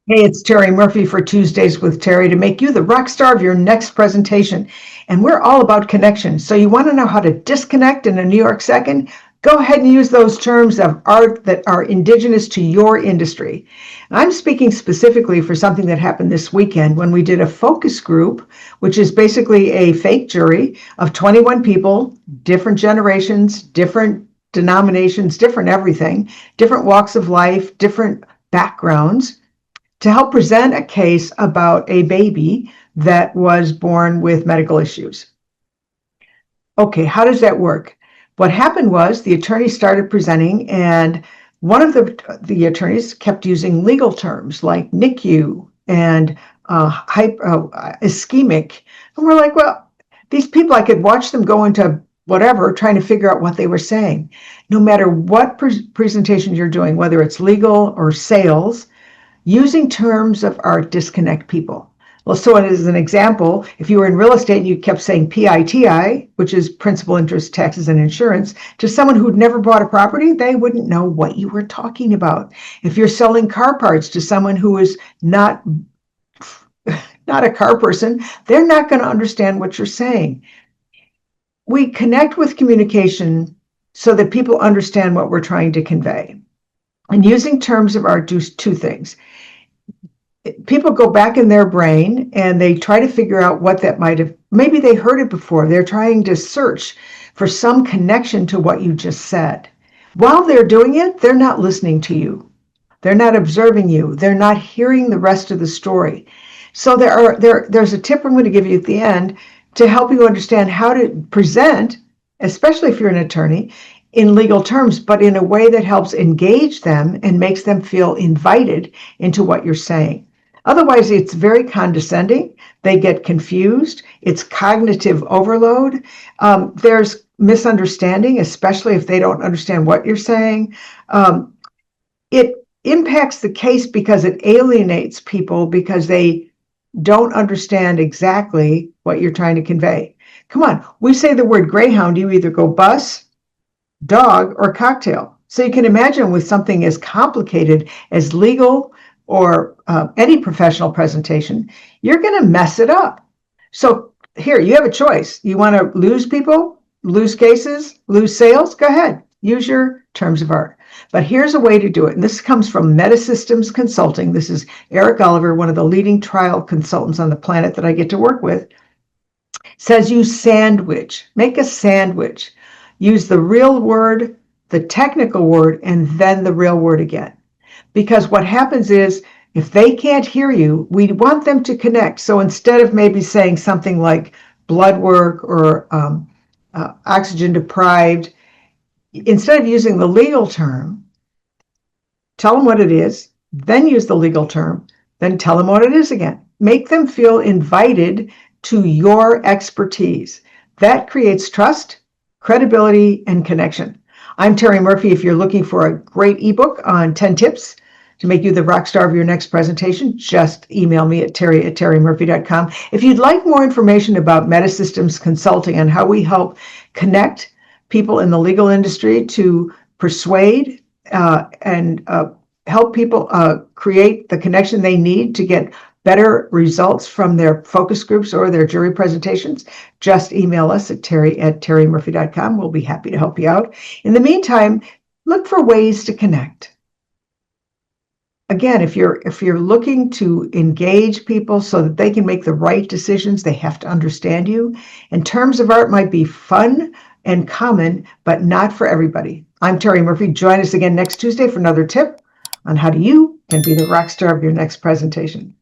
Hey, it's Terri Murphy for Tuesdays with Terri to make you the rock star of your next presentation. And we're all about connection. So you want to know how to disconnect in a New York second? Go ahead and use those terms of art that are indigenous to your industry. I'm speaking specifically for something that happened this weekend when we did a focus group, which is basically a fake jury of 21 people, different generations, different denominations, different everything, different walks of life, different backgrounds, to help present a case about a baby that was born with medical issues. Okay, how does that work? What happened was the attorney started presenting, and one of the attorneys kept using legal terms like NICU and ischemic. And we're like, well, these people, I could watch them go into whatever, trying to figure out what they were saying. No matter what presentation you're doing, whether it's legal or sales, using terms of art disconnect people. Well, so as an example, if you were in real estate and you kept saying PITI, which is principal, interest, taxes, and insurance, to someone who'd never bought a property, they wouldn't know what you were talking about. If you're selling car parts to someone who is not a car person, they're not going to understand what you're saying. We connect with communication so that people understand what we're trying to convey. And using terms of art do two things. People go back in their brain and they try to figure out what that might have, maybe they heard it before. They're trying to search for some connection to what you just said. While they're doing it, they're not listening to you. They're not observing you. They're not hearing the rest of the story. So there's a tip I'm going to give you at the end to help you understand how to present, especially if you're an attorney, in legal terms, but in a way that helps engage them and makes them feel invited into what you're saying. Otherwise, it's very condescending. They get confused. It's cognitive overload. There's misunderstanding, especially if they don't understand what you're saying. It impacts the case because it alienates people because they don't understand exactly what you're trying to convey. Come on, we say the word Greyhound, you either go bus, dog, or cocktail. So you can imagine with something as complicated as legal or any professional presentation, you're going to mess it up. So here, you have a choice. You want to lose people, lose cases, lose sales? Go ahead. Use your terms of art. But here's a way to do it. And this comes from Metasystems Consulting. This is Eric Oliver, one of the leading trial consultants on the planet that I get to work with. Says use sandwich. Make a sandwich. Use the real word, the technical word, and then the real word again. Because what happens is, if they can't hear you, we want them to connect. So instead of maybe saying something like blood work or oxygen deprived, instead of using the legal term, tell them what it is, then use the legal term, then tell them what it is again. Make them feel invited to your expertise. That creates trust, credibility, and connection. I'm Terri Murphy. If you're looking for a great ebook on 10 tips to make you the rock star of your next presentation, just email me at terri@terrimurphy.com. If you'd like more information about Metasystems Consulting and how we help connect people in the legal industry to persuade and help people create the connection they need to get better results from their focus groups or their jury presentations, just email us at terri@terrimurphy.com. We'll be happy to help you out. In the meantime, look for ways to connect. Again, if you're looking to engage people so that they can make the right decisions, they have to understand you. And terms of art might be fun and common, but not for everybody. I'm Terri Murphy. Join us again next Tuesday for another tip on how you can be the rock star of your next presentation.